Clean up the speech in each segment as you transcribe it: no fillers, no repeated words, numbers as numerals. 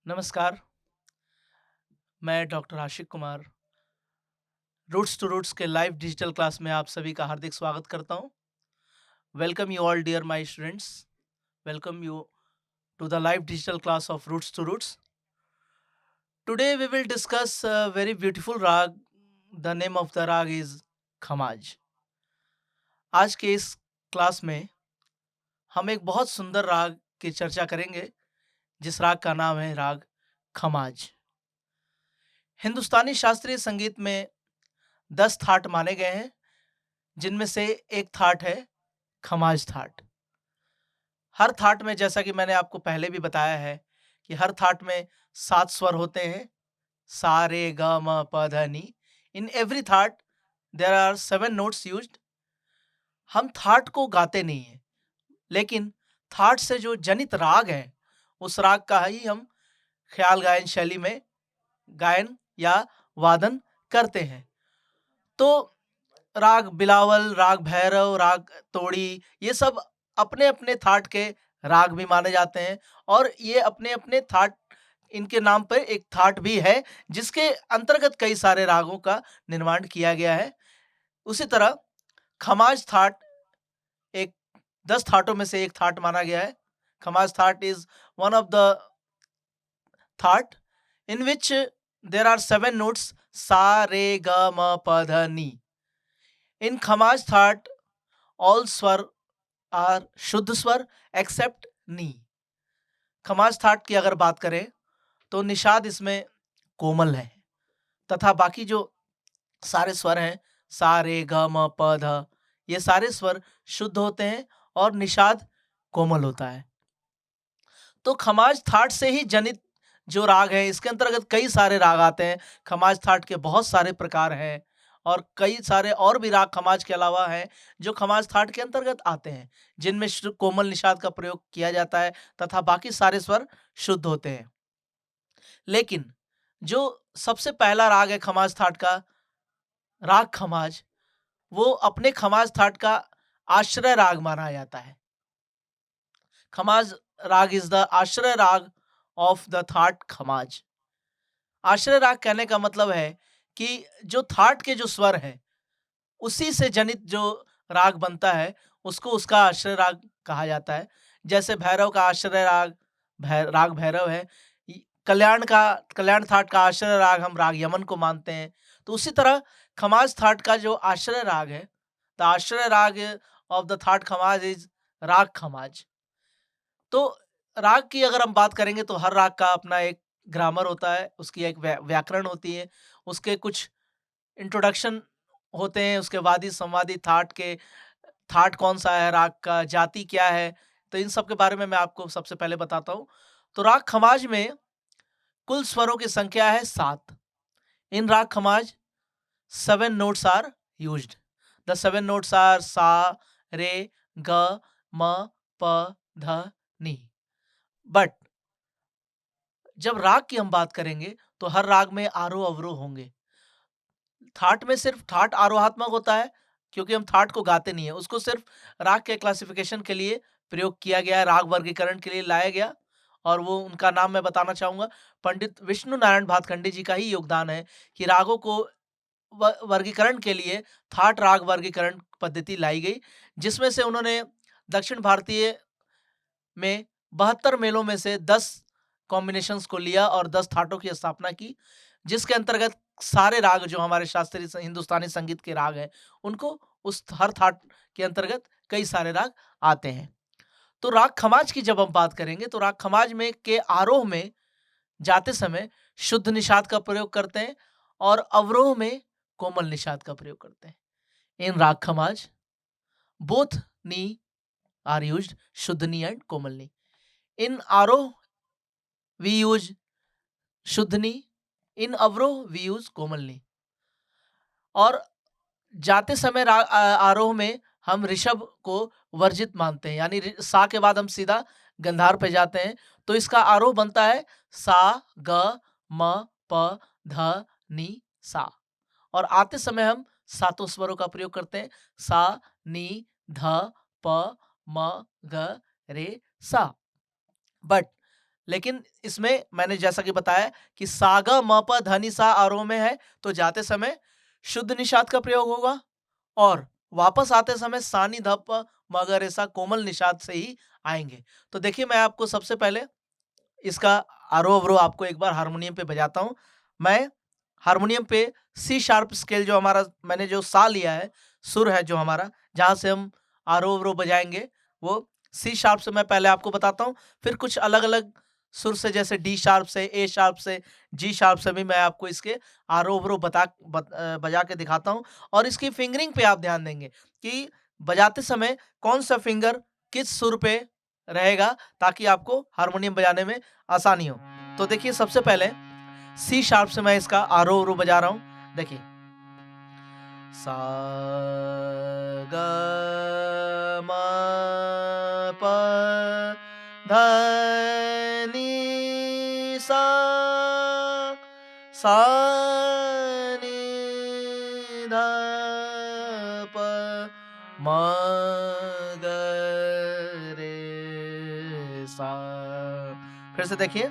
नमस्कार, मैं doctor Ashiq Kumar, roots to roots के लाइव डिजिटल क्लास में आप सभी का हार्दिक स्वागत करता हूँ। Welcome you all dear my students, welcome you to the live digital class of Roots to Roots. Today we will discuss a very beautiful rag. The name of the rag is Khamaj. आज के इस class में हम एक बहुत सुंदर राग की चर्चा करेंगे, जिस राग का नाम है राग खमाज। हिंदुस्तानी शास्त्रीय संगीत में 10 थाट माने गए हैं, जिनमें से एक थाट है खमाज थाट। हर थाट में, जैसा कि मैंने आपको पहले भी बताया है, कि हर थाट में 7 स्वर होते हैं, सा रे ग म प ध नि। In every thaat there are 7 notes used. हम थाट को गाते नहीं हैं, लेकिन थाट से जो जनित राग है, उस राग का ही हम ख्याल गायन शैली में गायन या वादन करते हैं। तो राग बिलावल, राग भैरव, राग तोड़ी, ये सब अपने-अपने थाट के राग भी माने जाते हैं, और ये अपने-अपने थाट, इनके नाम पर एक थाट भी है, जिसके अंतर्गत कई सारे रागों का निर्माण किया गया है। उसी तरह खमाज थाट एक 10 थाटों में से एक थाट माना गया है। Khamaj thaat is one of the thaat in which there are 7 notes, sa re ग म प ध नि। In Khamaj thought, all swar are शुद्ध स्वर एक्सेप्ट नी। खमाज थाट की अगर बात करें तो निषाद इसमें कोमल है, तथा बाकी जो सारे स्वर हैं, सा रे ग म प ध, ये सारे स्वर शुद्ध होते हैं और निषाद कोमल होता है। तो खमाज थाट से ही जनित जो राग है, इसके अंतर्गत कई सारे राग आते हैं। खमाज थाट के बहुत सारे प्रकार हैं, और कई सारे और भी राग खमाज के अलावा हैं, जो खमाज थाट के अंतर्गत आते हैं, जिनमें कोमल निषाद का प्रयोग किया जाता है, तथा बाकी सारे स्वर शुद्ध होते हैं। लेकिन जो सबसे पहला राग है खमाज थाट का, राग खमाज, वो अपने खमाज थाट का आश्रय राग माना जाता है। खमाज राग is the ashraya raga of the thaat Khamaj. आश्रय राग कहने का मतलब है कि जो थाट के जो स्वर हैं, उसी से जनित जो राग बनता है, उसको उसका आश्रय राग कहा जाता है। जैसे भैरव का आश्रय राग राग भैरव है। कल्याण थाट का आश्रय राग हम राग यमन को मानते हैं। तो उसी तरह खमाज थाट का जो आश्रय राग है, the ashraya raga of the thaat Khamaj is raga Khamaj. तो राग की अगर हम बात करेंगे तो हर राग का अपना एक ग्रामर होता है, उसकी एक व्याकरण होती है, उसके कुछ इंट्रोडक्शन होते हैं, उसके वादी संवादी थाट के, थाट कौन सा है, राग का जाति क्या है, तो इन सब के बारे में मैं आपको सबसे पहले बताता हूँ। तो राग खमाज में कुल स्वरों की संख्या है 7। इन raga Khamaj 7 notes are used. The 7 notes are सा रे ग म प ध नि। बट जब राग की हम बात करेंगे तो हर राग में आरोह अवरोह होंगे। थाट में सिर्फ थाट आरोहात्मक होता है, क्योंकि हम थाट को गाते नहीं है, उसको सिर्फ राग के क्लासिफिकेशन के लिए प्रयोग किया गया है, राग वर्गीकरण के लिए लाया गया। और वो उनका नाम मैं बताना चाहूंगा, पंडित विष्णु नारायण भातखंडे जी का ही योगदान है कि रागों को वर्गीकरण के लिए थाट राग वर्गीकरण पद्धति लाई गई, जिसमें से उन्होंने दक्षिण भारतीय में 72 मेलों में से 10 कॉम्बिनेशंस को लिया और 10 थाटों की स्थापना की, जिसके अंतर्गत सारे राग जो हमारे शास्त्रीय हिंदुस्तानी संगीत के राग हैं, उनको उस हर थाट के अंतर्गत कई सारे राग आते हैं। तो राग खमाज की जब हम बात करेंगे तो राग खमाज में के आरोह में जाते समय शुद्ध निषाद का प्रयोग करते हैं, और अवरोह में कोमल निषाद का प्रयोग करते हैं। In raga Khamaj both ni are used, shuddha ni and कोमल नी। इन आरोह we use शुद्ध नी, इन अवरोह we use कोमल नी। और जाते समय आरोह में हम ऋषभ को वर्जित मानते हैं, यानी सा के बाद हम सीधा गंधार पे जाते हैं, तो इसका आरोह बनता है सा ग म प ध नि सा। और आते समय हम सातों स्वरों का प्रयोग करते हैं, सा नी ध प म ग रे सा। बट लेकिन इसमें मैंने जैसा कि बताया कि सा ग म प ध नि सा आरोह में है तो जाते समय शुद्ध निषाद का प्रयोग होगा और वापस आते समय सा नि ध प म ग रे सा कोमल निषाद से ही आएंगे। तो देखिए मैं आपको सबसे पहले इसका आरोह अवरोह आपको एक बार हारमोनियम पे बजाता हूँ। मैं हारमोनियम पे सी शार्प स्केल जो हमारा मैंने जो सा लिया है, सुर है जो हमारा, जहाँ से हम आरोह अवरोह बजाएँगे, वो सी शार्प से मैं पहले आपको बताता हूँ। फिर कुछ अलग-अलग सुर से जैसे डी शार्प से, ए शार्प से, जी शार्प से भी मैं आपको इसके आरोह अवरोह बजा के दिखाता हूँ। और इसकी फिंगरिंग पे आप ध्यान देंगे कि बजाते समय कौन-सा फिंगर किस सुर पे रहेगा ताकि आपको हारमोनियम बजाने में आसानी हो। तो देखिए सबसे पहले सी शार्प से मैं इसका आरोह अवरोह बजा रहा हूँ। देखिए सा ग म प ध नि सा सा नि ध प म ग रे सा। फिर से देखिए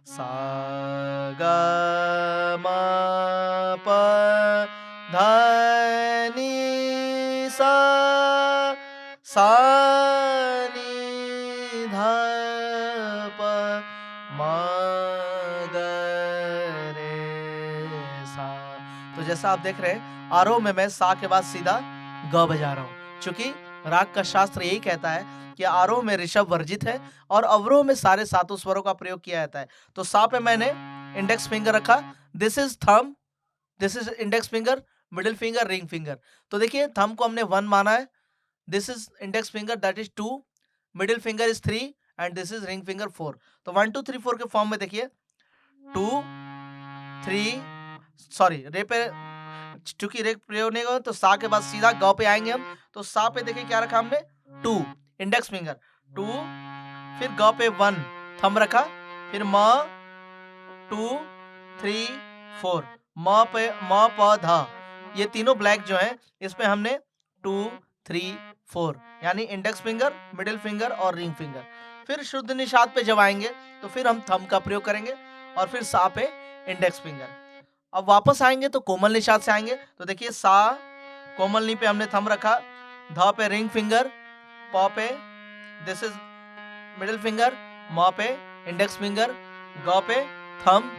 सा ग म प ध नि सा सा नि ध प म ग रे सा। तो जैसा आप देख रहे हैं आरोह में मैं सा के बाद सीधा ग बजा रहा हूँ, क्योंकि राग का शास्त्र यही कहता है कि आरोह में ऋषभ वर्जित है और अवरोह में सारे सातों स्वरों का प्रयोग किया जाता है। तो सा पे मैंने इंडेक्स फिंगर रखा, this is thumb, this is index finger, middle finger, ring finger. तो देखिए थंब को हमने 1 माना है, this is index finger that is 2, middle finger is 3 and this is ring finger 4। तो 1 2 3 4 के फॉर्म में देखिए 2 3 सॉरी रे पे चूंकि रे प्रयोग नहीं होगा तो सा के बाद सीधा ग पे आएंगे हम। तो सा पे देखिए क्या रखा हमने 2 इंडेक्स फिंगर 2, फिर ग पे 1 थंब रखा, फिर म 2 3 4 म पे म प ध, ये तीनों ब्लैक जो है इस पे हमने 2 3 4 यानी इंडेक्स फिंगर, मिडिल फिंगर और रिंग फिंगर। फिर शुद्ध निषाद पे जब आएंगे तो फिर हम थंब का प्रयोग करेंगे और फिर सा पे इंडेक्स फिंगर। अब वापस आएंगे तो कोमल निषाद से आएंगे। तो देखिए सा कोमल नी पे हमने थंब रखा, ध पे रिंग फिंगर, प पे दिस इज मिडिल फिंगर, म पे इंडेक्स फिंगर, ग पे थंब,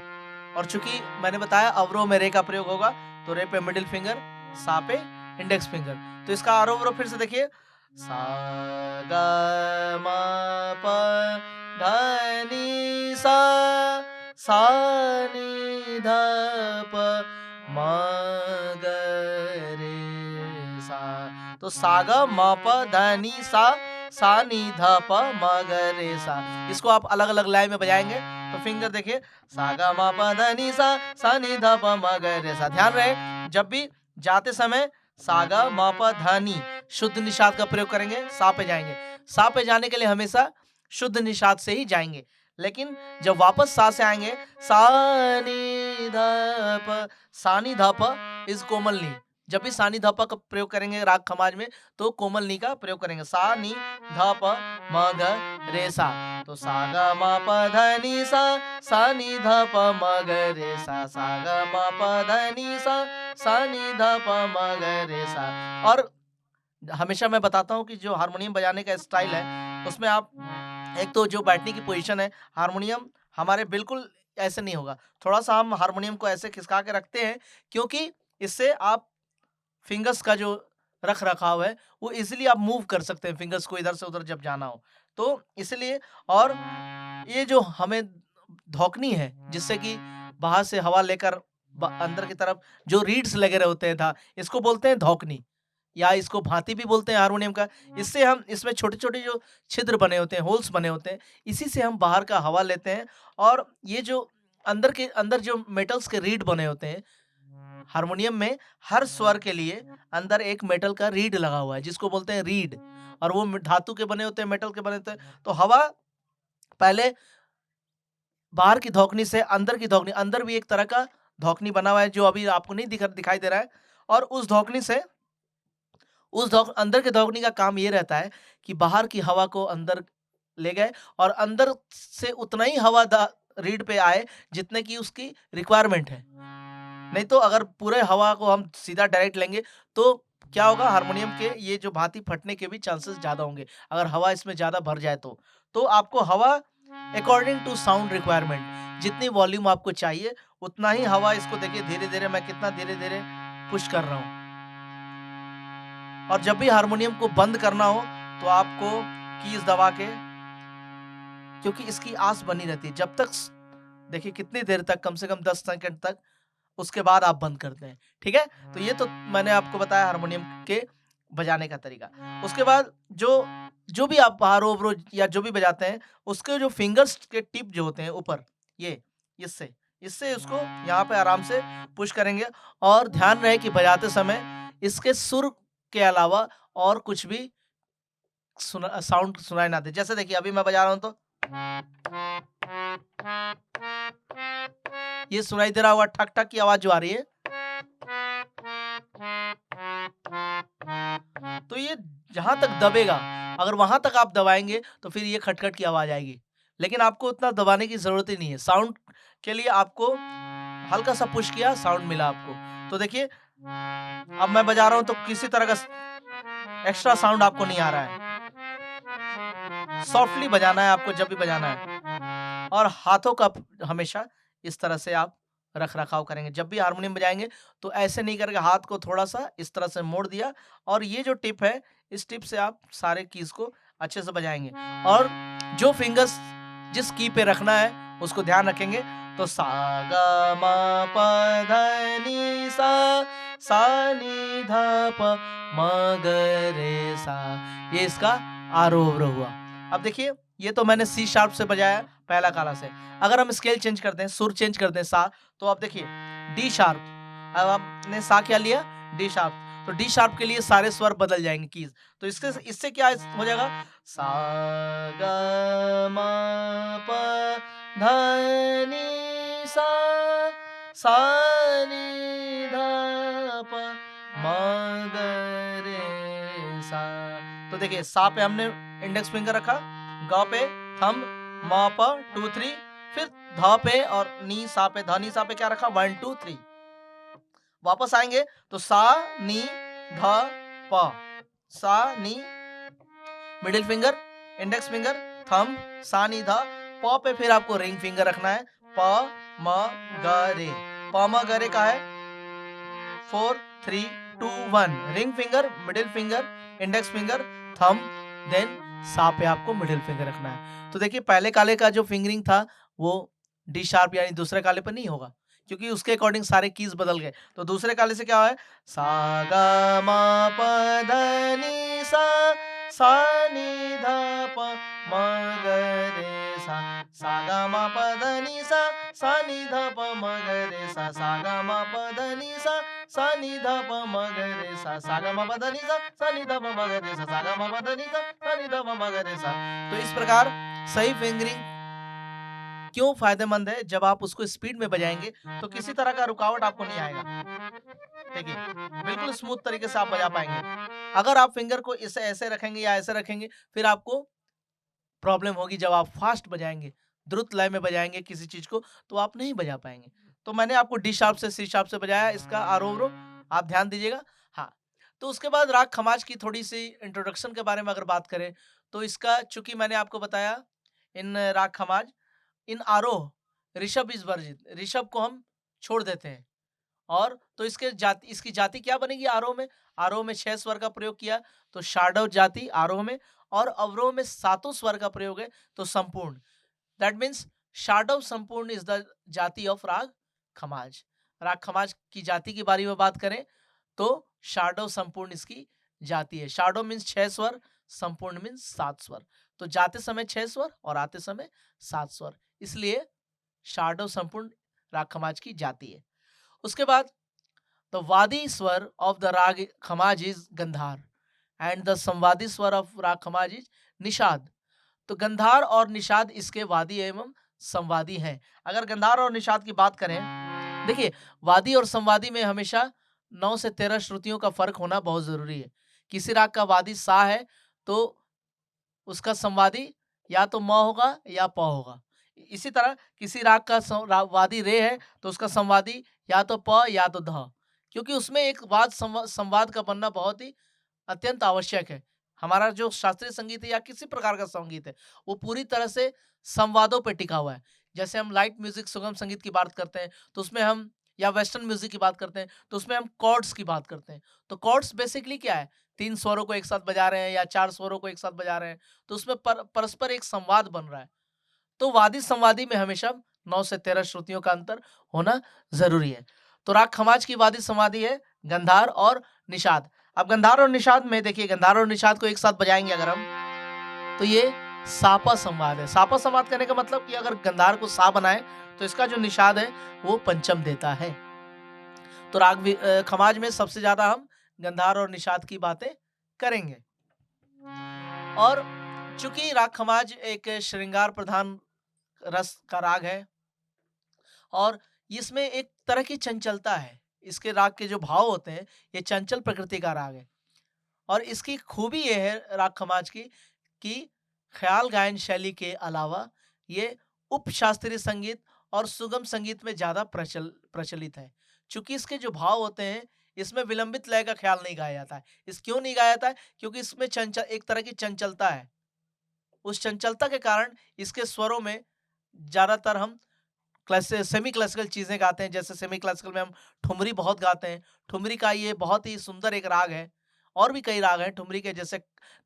और चूंकि मैंने बताया अवरोह में रे का प्रयोग होगा तो रे पे मिडिल फिंगर, सा पे इंडेक्स फिंगर। तो इसका आरोह अवरोह फिर से देखिए सा ग म प ध नि सा सा नि ध प म ग रे सा। तो सा ग म प ध नि सा सा नि ध प म ग रे सा। इसको आप अलग अलग लय में बजाएंगे तो फिंगर देखिए सा ग म प ध नि सा सा नि ध प म ग रे सा। ध्यान रहे जब भी जाते समय सा ग म प ध नि शुद्ध निषाद का प्रयोग करेंगे, सा पे जाएंगे। सा पे जाने के लिए हमेशा शुद्ध निषाद से ही जाएंगे, लेकिन जब वापस सा से आएंगे सा नि ध प, सा नि ध प इज कोमल नी। जब भी सा नि ध प का प्रयोग करेंगे राग खमाज में तो कोमल नी का प्रयोग करेंगे। सा नि ध प म ग रे सा। तो सा ग म प ध नि सा सा नि ध प म ग रे सा सा ग म प ध नि सा सा नि ध प म ग रे सा। और हमेशा मैं बताता हूँ कि जो हारमोनियम बजाने का स्टाइल है उसमें आप एक तो जो बैठने की पोजीशन है, हारमोनियम हमारे बिल्कुल ऐसे नहीं होगा। थोड़ा-सा हम हारमोनियम को ऐसे खिसका के रखते हैं क्योंकि इससे आप फिंगर्स का जो रख-रखाव है वो ईज़िली आप मूव कर सकते हैं फिंगर्स को इधर से उधर जब जाना हो। तो इसलिए और ये जो हमें धौंकनी है जिससे कि बाहर से हवा लेकर अंदर की तरफ जो रीड्स लगे रहे होते हैं था, इसको बोलते हैं धौंकनी या इसको भांति भी बोलते हैं हारमोनियम का। इससे हम इसमें छोटे-छोटे जो छिद्र बने होते हैं, होल्स बने होते हैं, इसी से हम बाहर का हवा लेते हैं। और ये जो अंदर जो मेटल्स के रीड बने होते हैं, हारमोनियम में हर स्वर के लिए अंदर एक मेटल का रीड लगा हुआ है जिसको बोलते हैं रीड, और वो धातु के बने होते हैं, मेटल के बने होते हैं। तो हवा पहले बाहर की धौंकनी से अंदर की धौंकनी, अंदर भी एक तरह का धौंकनी बना हुआ है जो अभी आपको नहीं दिखाई दे रहा है, और उस धौंकनी से अंदर के धौंकनी का काम ये रहता है कि बाहर की हवा को अंदर ले गए और अंदर से उतना ही हवा रीड पे आए जितने की उसकी रिक्वायरमेंट है। नहीं तो अगर पूरे हवा को हम सीधा डायरेक्ट लेंगे तो क्या होगा, हारमोनियम के ये जो भांति फटने के भी चांसेस ज़्यादा होंगे अगर हवा इसमें ज़्यादा भर जाए तो आपको हवा अकॉर्डिंग टू साउंड रिक्वायरमेंट जितनी वॉल्यूम आपको चाहिए उतना ही हवा इसको देखिए, धीरे-धीरे मैं कितना धीरे-धीरे पुश कर रहा हूँ। और जब भी हारमोनियम को बंद करना हो तो आपको कीज दबा के, क्योंकि इसकी आस बनी रहती है जब तक, देखिए कितनी देर तक, कम से कम 10 सेकंड तक, उसके बाद आप बंद करते हैं। ठीक है, तो ये तो मैंने आपको बताया हारमोनियम के बजाने का तरीका। उसके बाद जो भी आप आरो ब्रो या जो भी बजाते हैं उसके जो फिंगर्स के टिप जो होते हैं ऊपर, ये इससे उसको यहाँ पे आराम से पुश करेंगे और ध्यान रहे कि बजाते समय इसके सुर के अलावा और कुछ भी साउंड सुनाई ना दे। जैसे देखिए अभी मैं बजा रहा हूँ तो ये सुनाई दे रहा होगा, ठक ठक की आवाज जो आ रही है, तो ये जहां तक दबेगा, अगर वहां तक आप दबाएंगे तो फिर ये खटखट की आवाज आएगी, लेकिन आपको उतना दबाने की जरूरत ही नहीं है। साउंड के लिए आपको हल्का सा पुश किया, साउंड मिला आपको। तो देखिए अब मैं बजा रहा हूं तो किसी तरह का एक्स्ट्रा साउंड आपको नहीं आ रहा है। सॉफ्टली बजाना है आपको जब भी बजाना है, और हाथों का हमेशा इस तरह से आप रख रखाव करेंगे। जब भी हारमोनियम बजाएंगे तो ऐसे नहीं करके हाथ को थोड़ा सा इस तरह से मोड़ दिया, और ये जो टिप है इस टिप से आप सारे कीज को अच्छे से बजाएंगे। और जो फिंगर्स जिस की पे रखना है उसको ध्यान रखेंगे। तो सा ग म प ध नि सा नि ध प म ग रे सा, ये इसका आरोह हुआ। अब देखिए ये तो मैंने सी शार्प से बजाया पहला काला से। अगर हम स्केल चेंज करते हैं, सुर चेंज करते हैं सा, तो आप देखिए डी शार्प, अब आपने सा क्या लिया, डी शार्प, तो डी शार्प के लिए सारे स्वर बदल जाएंगे कीज। तो इससे क्या हो जाएगा, सा ग म प ध नि सा नि ध प म ग रे सा। तो देखिए सा पे हमने इंडेक्स फिंगर रखा, ग पे थंब, म प 2 3, फिर ध पे और नी सा पे, ध नी सा पे क्या रखा, 1 2 3। वापस आएंगे तो सा नी ध प, सा नी, middle finger, index finger, thumb, सा नी ध, प पे फिर आपको रिंग फिंगर रखना है, प म ग रे। प म ग रे का है 4 3 2 1, ring finger, middle finger, index finger, thumb, then सा पे आपको मिडिल फिंगर रखना है। तो देखिए पहले काले का जो फिंगरिंग था वो डी शार्प यानी दूसरे काले पर नहीं होगा, क्योंकि उसके अकॉर्डिंग सारे कीज बदल गए। तो दूसरे काले से क्या है, सा ग म प ध नि सा नि ध प म ग रे सा ग म प ध नि सा नि ध प म ग रे सा ग म प ध नि सा नि ध प म ग रे सा ग म प ध नि सा नि ध प म ग रे सा ग म प ध नि सा नि ध प म ग रे सा। तो इस प्रकार सही फिंगरिंग क्यों फायदेमंद है, जब आप उसको स्पीड में बजाएंगे तो किसी तरह का रुकावट आपको नहीं आएगा। देखिए बिल्कुल स्मूथ तरीके से आप बजा पाएंगे। अगर आप फिंगर को इसे ऐसे रखेंगे या ऐसे रखेंगे फिर आपको प्रॉब्लम होगी। जब आप फास्ट बजाएंगे, द्रुत लय में बजाएंगे किसी चीज को, तो आप नहीं बजा पाएंगे। तो मैंने आपको डी शार्प से सी शार्प से बजाया, इसका आरोह आप ध्यान दीजिएगा। हाँ, तो उसके बाद राग खमाज की थोड़ी सी इंट्रोडक्शन के बारे में अगर बात करें तो इसका, चूंकि मैंने आपको बताया इन राग खमाज, इन आरोह ऋषभ इस वर्जित, ऋषभ को हम छोड़ देते हैं, और तो इसकी जाति क्या बनेगी आरोह में। आरोह में 6 स्वर का प्रयोग किया तो शाडव जाति आरोह में, और अवरोह में 7 स्वर का प्रयोग है तो संपूर्ण। दैट मीन्स शाडव संपूर्ण इज द जाति ऑफ राग खमाज। राग खमाज की जाति के बारे में बात करें तो शाडव संपूर्ण इसकी जाति है। शाडव मीन्स 6 स्वर, संपूर्ण मीन्स 7 स्वर। तो जाते समय 6 स्वर और आते समय 7 स्वर, इसलिए शाडव संपूर्ण राग खमाज की जाति है। उसके बाद द वादी स्वर of the raag Khamaj is Gandhar and the samvadi swar of राग खमाज इज निषाद। तो गंधार और निषाद इसके वादी एवं संवादी हैं। अगर गंधार और निषाद की बात करें, देखिए वादी और संवादी में हमेशा 9 से 13 श्रुतियों का फर्क होना बहुत जरूरी है। किसी राग का वादी सा है तो उसका संवादी या तो म होगा या प होगा। इसी तरह किसी राग का वादी रे है तो उसका संवादी या तो प या तो ध, क्योंकि उसमें एक संवाद का बनना बहुत ही अत्यंत आवश्यक है। हमारा जो शास्त्रीय संगीत है या किसी प्रकार का संगीत है, वो पूरी तरह से संवादों पे टिका हुआ है। जैसे हम लाइट म्यूजिक, सुगम संगीत की बात करते हैं, तो उसमें हम, या वेस्टर्न म्यूजिक की बात करते हैं, तो उसमें हम कॉर्ड्स की बात करते हैं। तो कॉर्ड्स बेसिकली क्या है? 3 स्वरों को एक साथ बजा रहे हैं या 4 स्वरों को एक साथ बजा रहे हैं, तो उसमें परस्पर एक संवाद बन रहा है। तो वादी संवादी में हमेशा 9 से 13 श्रुतियों का अंतर होना ज़रूरी है। तो राग खमाज की वादी संवादी है गंधार और निषाद। अब गंधार और निषाद में देखिए, गंधार और निषाद को एक साथ बजाएंगे अगर हम, तो ये सापा संवाद है। सापा संवाद करने का मतलब कि अगर गंधार को सा बनाए तो इसका जो निषाद है वो पंचम देता है। तो खमाज में सबसे ज्यादा हम गंधार और निषाद की बातें करेंगे। और चूंकि राग खमाज एक श्रृंगार प्रधान रस का राग है और इसमें एक तरह की चंचलता है। इसके राग के जो भाव होते हैं, ये चंचल प्रकृति का राग है। और इसकी खूबी ये है राग खमाज की कि ख्याल गायन शैली के अलावा ये उप शास्त्रीय संगीत और सुगम संगीत में ज्यादा प्रचलित है। चूंकि इसके जो भाव होते हैं, इसमें विलंबित लय का ख्याल नहीं गाया जाता है। इस क्यों नहीं गाया जाता है? क्योंकि इसमें एक तरह की चंचलता है। उस चंचलता के कारण इसके स्वरों में ज्यादातर हम सेमी क्लासिकल चीजें गाते हैं। जैसे सेमी क्लासिकल में हम ठुमरी बहुत गाते हैं। ठुमरी का ये बहुत ही सुंदर एक राग है। और भी कई राग हैं ठुमरी के, जैसे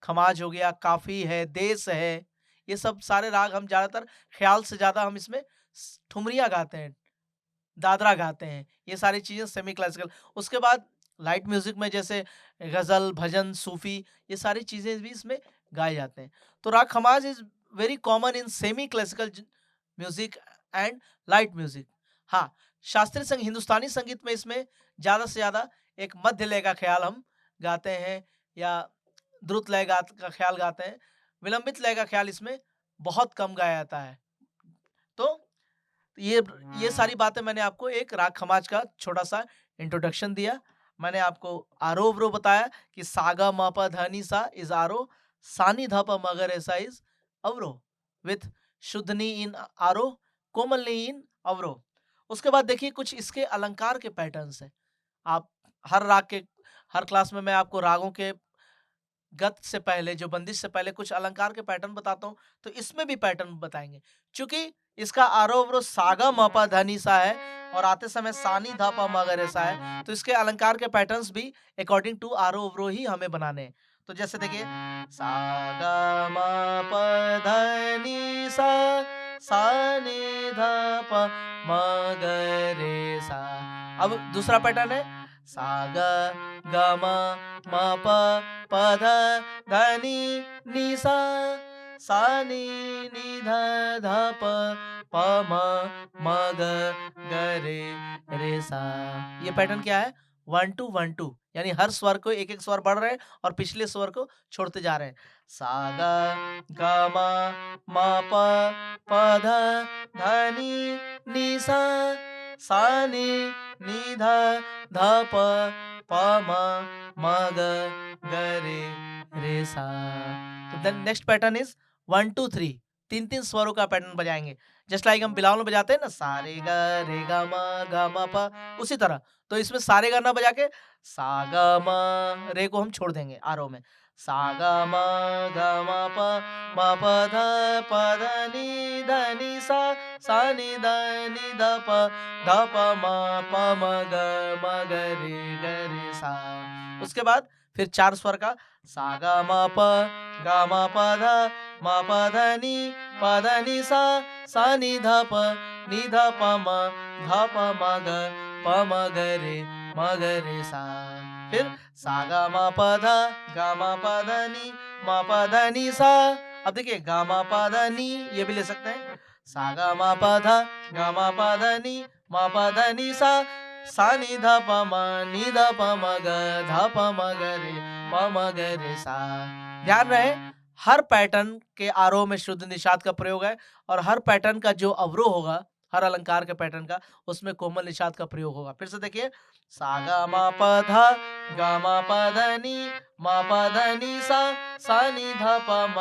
खमाज हो गया, काफी है, देश है। ये सब सारे राग हम ज्यादातर ख्याल से ज्यादा हम इसमें ठुमरिया गाते हैं, दादरा गाते हैं। ये सारी चीजें सेमी क्लासिकल। उसके बाद लाइट म्यूजिक में जैसे गजल, भजन, सूफी, ये सारी चीजें भी इसमें गाए जाते हैं। तो राग Khamaj is very common in semi classical music and light music. हाँ, शास्त्रीय हिंदुस्तानी संगीत में इसमें ज्यादा से ज्यादा एक मध्य लय का ख्याल हम गाते हैं, या द्रुत लय का ख्याल गाते हैं। विलंबित लय का ख्याल इसमें बहुत कम गाया जाता है। तो ये सारी बातें मैंने आपको एक राग खमाज का छोटा सा इंट्रोडक्शन दिया। मैंने आपको आरो अवरो बताया कि सागा मा पा धा नी सा इज आरो, सानी धा पा मगर ऐसा इज अवरो, विथ शुद्धनी इन आरो, कोमलनी इन अवरो। उसके बाद देखिए कुछ इसके अलंकार के पैटर्न्स हैं। आप हर क्लास में मैं आपको रागों के गत से पहले, जो बंदिश से पहले, कुछ अलंकार के पैटर्न बताता हूँ, तो इसमें भी पैटर्न बताएंगे। चूंकि इसका आरोह सागा मपा धनी सा है और आते समय सानी धापा मगर ऐसा है, तो इसके अलंकार के पैटर्न्स भी अकॉर्डिंग टू आरोह ही हमें बनाने हैं। तो जैसे देखिए, सागा मपा धनी सा, सानी धापा मगर ऐसा। अब दूसरा पैटर्न है सागा ग म प प ध ध नि नि सा, सा नि नि ध ध प प म ग ग रे सा। ये पैटर्न क्या है? 1 2 1 2, यानी हर स्वर को एक एक स्वर बढ़ रहे हैं और पिछले स्वर को छोड़ते जा रहे हैं। सा ग ग म प प ध ध नि सा, सा नि नि ध ध प प म ग ग रे सा। तो देन नेक्स्ट पैटर्न इज 1 2 3, 3 स्वरों का पैटर्न बजाएंगे। जस्ट लाइक हम बिलावल में बजाते हैं ना, सारे ग रे ग म प, उसी तरह। तो इसमें सारे गा ना बजा के सा ग म रे को हम छोड़ देंगे आरोह में। सा ग म प ध नि सा, सा नि ध प म ग रे सा। उसके बाद फिर 4 स्वर का सा ग म प ध नि सा, सा नि ध प म ग रे सा। फिर सा ग म प ध नि सा। अब देखिए ग म प ध नि, ये भी ले सकते हैं। सा ग म प ध नि सा, सा नि ध प म ग रे सा। ध्यान रहे, हर पैटर्न के आरोह में शुद्ध निषाद का प्रयोग है और हर पैटर्न का जो अवरोह होगा हर अलंकार के पैटर्न का, उसमें कोमल निषाद का प्रयोग होगा। फिर से देखिए, सा गा मा प ध गा मा प ध नी मा प ध नी सा नी ध प म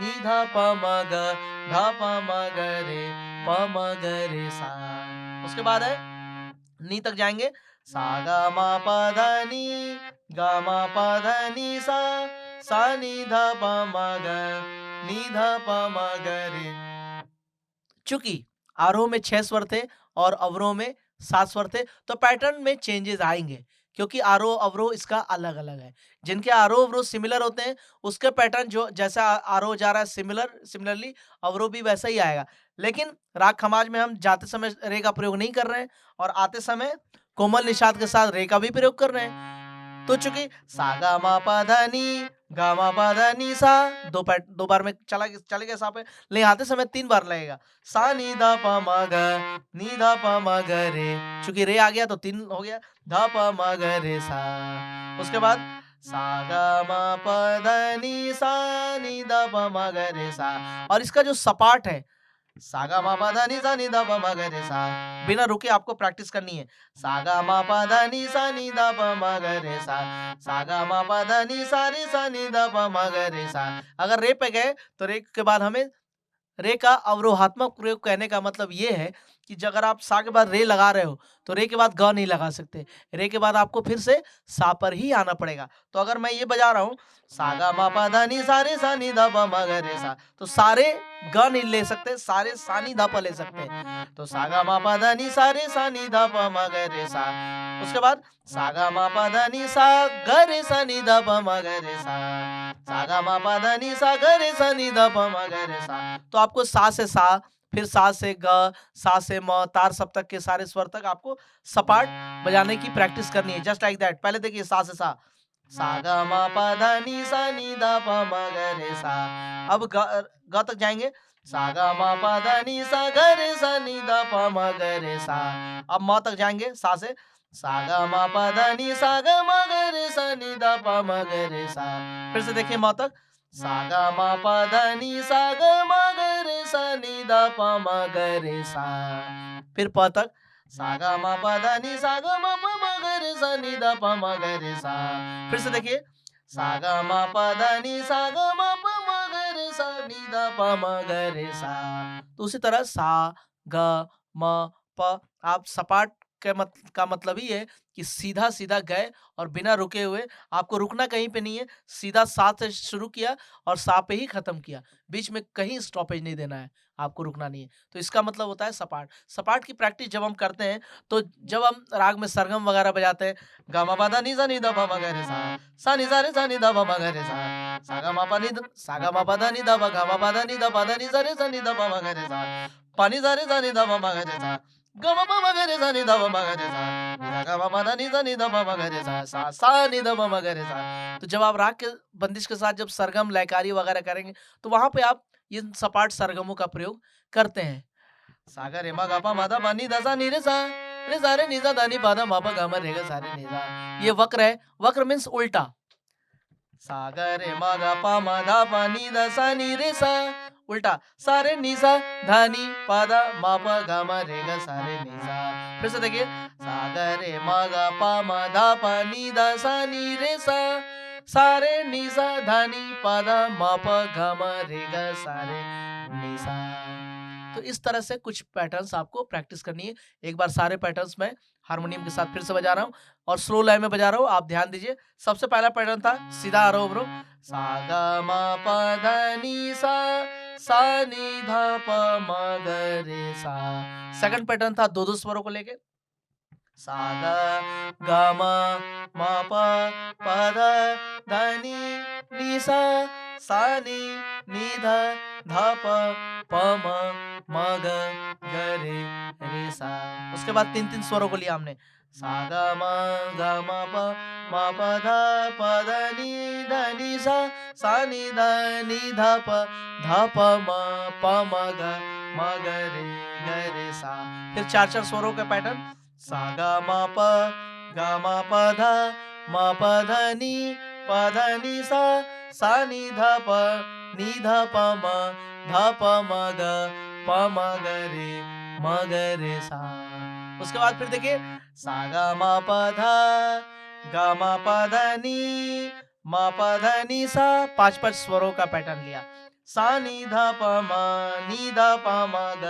नी ध प म ग ध प म ग रे प म ग रे सा। उसके बाद है नी तक जाएंगे, सा गा मा प ध नी गा मा प ध नी सा नी ध प म ग नी ध प म ग रे। चूंकि आरोह में 6 स्वर थे और अवरोह में 7 स्वर थे, तो पैटर्न में चेंजेस आएंगे, क्योंकि आरोह अवरोह इसका अलग अलग है। जिनके आरोह अवरोह सिमिलर होते हैं, उसके पैटर्न जो जैसा आरोह जा रहा है सिमिलरली अवरोह भी वैसा ही आएगा। लेकिन राग खमाज में हम जाते समय रे का प्रयोग नहीं कर रहे हैं और आते समय कोमल निषाद के साथ रे का भी प्रयोग कर रहे हैं। तो चूंकि सा गा मा प ध नी गा मा प ध नी सा, दो बार में चले गए सा पे, लेकिन आते समय 3 बार लगेगा। सा नी ध प म ग नी ध प म ग रे, चूंकि रे आ गया तो 3 हो गया, ध प म ग रे सा। उसके बाद सा गा मा प ध नी सा नी ध प म ग रे सा। और इसका जो सपाट है, सा गा मा प ध नी सा नी ध प म ग रे सा, बिना रुके आपको प्रैक्टिस करनी है। सा गा मा प ध नी सा नी ध प म ग रे सा गा मा प ध नी सा रे सा नी ध प म ग रे सा। अगर रे पे गए तो रे के बाद हमें रे का अवरोहात्मक प्रयोग कहने का मतलब ये है कि अगर आप सा के बाद रे लगा रहे हो तो रे के बाद ग नहीं लगा सकते, रे के बाद आपको फिर से सा पर ही आना पड़ेगा। तो अगर मैं ये बजा रहा हूँ सा गा मा पा धा नी सा रे सा नी ध प म ग रे सा, तो सारे ग नहीं ले सकते, सारे सा नी ध प ले सकते हैं। तो सा गा मा पा धा नी सा रे सा नी ध प म ग रे सा। उसके बाद सा गा मा पा धा नी सा ग रे सा नी ध प म ग रे सा गा मा पा धा नी सा ग रे सा नी ध प म ग रे सा। तो आपको सा से सा, फिर सा से ग, सा से म, तार सप्तक के सारे स्वर तक आपको सपाट बजाने की प्रैक्टिस करनी है, जस्ट लाइक दैट। पहले देखिए सा से सा ग म प ध नी सा नी ध प म ग रे सा। अब ग तक जाएंगे, सा ग म प ध नी सा ग रे सा नी ध प म ग रे सा। अब म तक जाएंगे, सा से सा ग म प ध नी सा ग म ग रे सा नी ध प म ग रे सा। फिर से देखिए म तक, सा ग म प ध नी सा ग म ग रे सा नी ध प म ग रे सा। फिर प तक, सा ग म प ध नी सा ग म प म ग रे सा नी ध प म ग रे सा। फिर से देखिए, सा ग म प ध नी सा ग म प म ग रे सा नी ध प म ग रे सा। तो उसी तरह सा ग म प, आप सपाट का मतलब ही है कि सीधा सीधा गए और बिना रुके हुए, आपको रुकना कहीं पे नहीं है, सीधा सा से शुरू किया और सा पे ही खत्म किया, बीच में कहीं स्टॉपेज नहीं देना है, आपको रुकना नहीं है। तो इसका मतलब होता है सपाट। सपाट की प्रैक्टिस जब हम करते हैं, तो जब हम राग में सरगम वगैरह बजाते हैं, गा मा पा धा नी सा नी ध प म ग रे सा नी सा रे सा नी ध प म ग रे सा गा मा पा नी सा गा मा पा धा नी ध प गा मा पा धा नी ध प धा नी सा रे सा नी ध प म ग रे सा पा नी सा रे सा नी ध प म ग रे सा ग म प म ग रे सा नी ध प म ग रे सा नी गा मा पा धा नी सा नी ध प म ग रे सा नी ध प म ग रे सा। तो जब आप राग के बंदिश के साथ जब सरगम लयकारी वगैरह करेंगे, तो वहां पे आप इन सपाट सरगमों का प्रयोग करते हैं। सा ग रे म ग प म ध प नी ध सा नी रे सा रे नी सा ध नी प ध म प ग म रे ग सा रे नी सा। ये वक्र है, वक्र मीन्स उल्टा। सा ग रे म ग प म ध प नी ध सा नी रे सा, उल्टा सा रे नी सा ध नी प ध म प ग म रे ग सा रे नी सा। फिर से देखिए, सा ग रे म ग प म ध प नी ध सा नी रे सा रे नी सा ध नी प ध म प ग म रे ग सा रे नी सा। तो इस तरह से कुछ पैटर्न्स आपको प्रैक्टिस करनी है। एक बार सारे पैटर्न्स मैं हारमोनियम के साथ फिर से बजा रहा हूँ और स्लो लय में बजा रहा हूँ, आप ध्यान दीजिए। सबसे पहला पैटर्न था सीधा आरोह अवरोह, सा ग म प ध नी सा नी ध प म ग रे सा। सेकंड पैटर्न था दो स्वरों को लेके, सा ग ग म प ध नी सा नी ध प म ग रे सा। उसके बाद 3 स्वरों को लिया हमने, सा ग म प ध नी सा नी ध प म ग रे सा। फिर 4 स्वरों के पैटर्न, सा ग म प ध नी सा नी ध प म ग प म ग रे म ग रे सा। उसके बाद फिर देखिए सा गा मा पा धा, गा मा पा धा नी, मा पा धा नी सा। 5 स्वरों का पैटर्न लिया। सा नी धा पा मा, नी धा पा मा ग,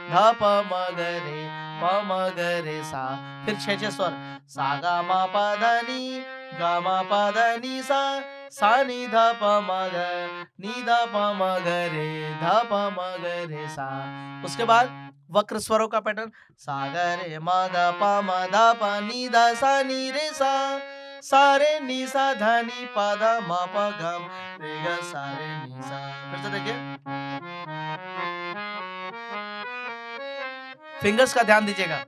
धा पा मा ग रे, पा मा ग रे सा। फिर 6 स्वर सा गा मा पा धा नी, गा मा पा धा नी सा, सा नी धा पा मा ग, नी धा पा मा ग रे, धा पा मा ग रे सा। उसके बाद वक्र स्वरों का पैटर्न सा ग रे मा धा पा मा धा पा नी धा सा नी रे सा, सा रे नी सा धा नी पा धा मा पा गा रे गा सा रे नी सा। फिर से देखिए, फिंगर्स का ध्यान दीजिएगा।